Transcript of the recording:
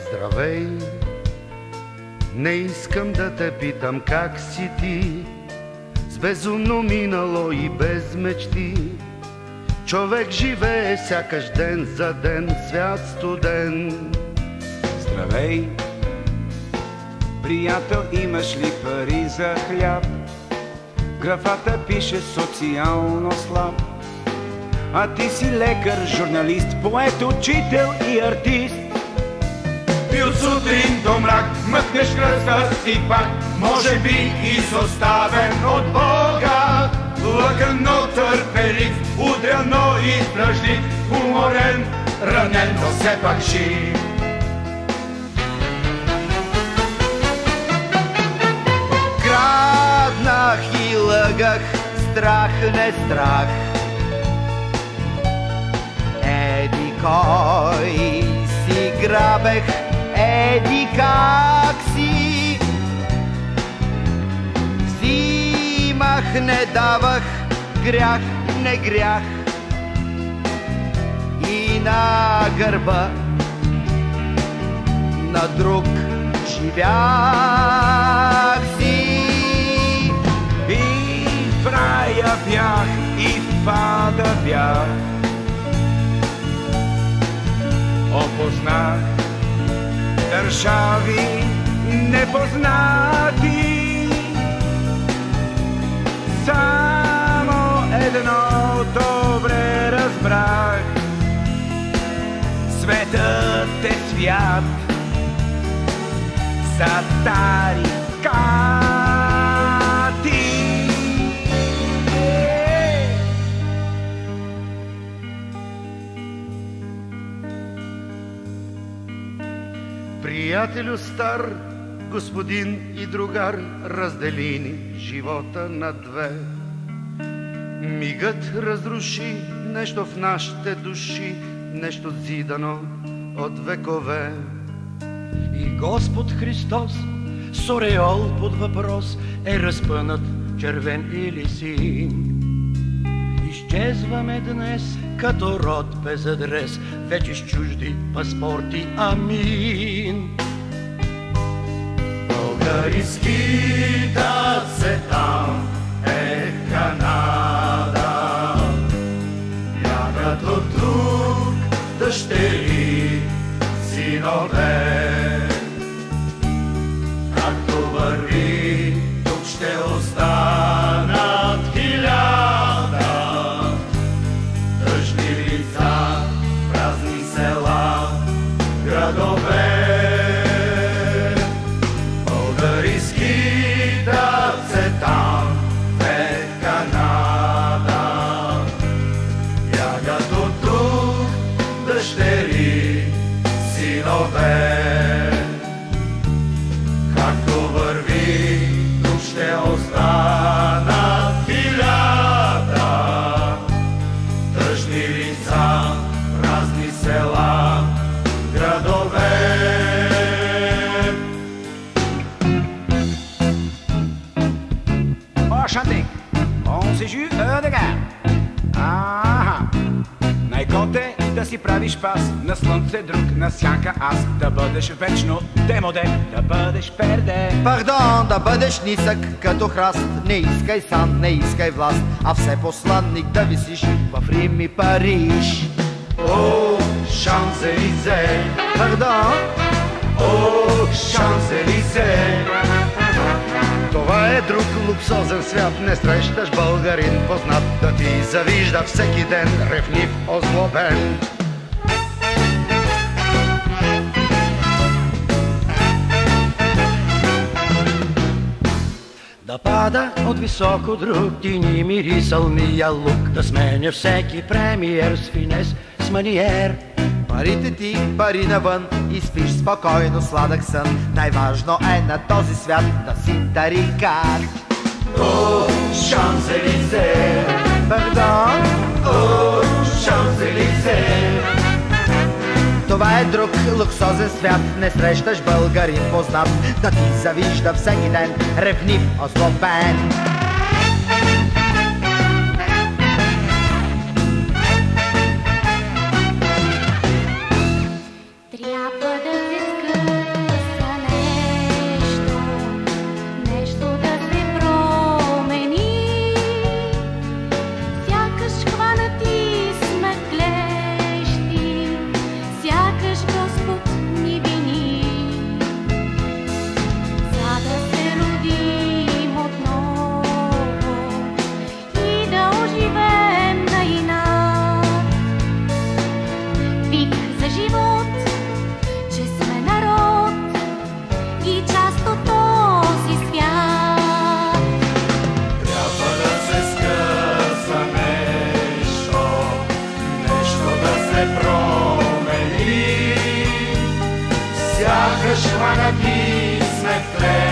Здравей, не искам да те питам как си ти, с безумно минало и без мечти. Човек живее сякаш ден за ден, свят студен. Здравей, приятел, имаш ли пари за хляб? Графата пише социално слаб. А ти си лекар, журналист, поет, учител и артист. Бил сутрин до мрак, мъкнеш кръста си пак, може би изоставен от Бога. Лъкан, но търпелив, удрян, но издръжлив, уморен, ранен, но все пак жив. Краднах и лъгах, страх не страх. Еди кой си грабех, еди как си. Взимах, не давах, грях, не грях. И на гърба на друг живях си. И в рая бях, и в ада бях. Опознах държави непознати. Само едно добре разбрах: светът е свят за тарикати. Приятелю стар, господин и другар, раздели ни живота на две. Мигът разруши нещо в нашите души, нещо зидано от векове. И Господ Христос с ореол под въпрос е разпънат, червен или син. Изчезваме днес като род без адрес, вече с чужди паспорти, амин. Българскита се там е Канада, бягат от тук дъщери, синове. Както върви, тук ще останат 1000 тъжни лица, празни села, градове. Българскита се там е Канада, бягат от тук дъщери, синове. Както върви, тук ще останат 1000 тъжни лица, празни села, градове. Enchanté, on s'est ju de gare. Най-готе да си правиш пас на слънце друг, на сянка аз. Да бъдеш вечно демоде, да бъдеш перде. Пардон, да бъдеш нисък като храст. Не искай сан, не искай власт, а все посланник да висиш в Рим и Париж. О, Шанзелизе! Пардон? О, Шанзелизе! Това е друг луксозен свят, не срещаш българин познат да ти завижда всеки ден, ревнив, озлобен. Да пада от високо друг, ти ни мирисъл мия лук, да сменя всеки премиер с финес, с маниер. Парите ти, пари навън и спиш спокойно сладък сън. Най-важно е на този свят да си тарикат. О, Шанзелизе! Пардон? О, Шанзелизе! Това е друг луксозен свят, не срещаш българин познат да ти завижда всеки ден, ревнив, озлобен. Трябва Сякаш хванати сме в клетка.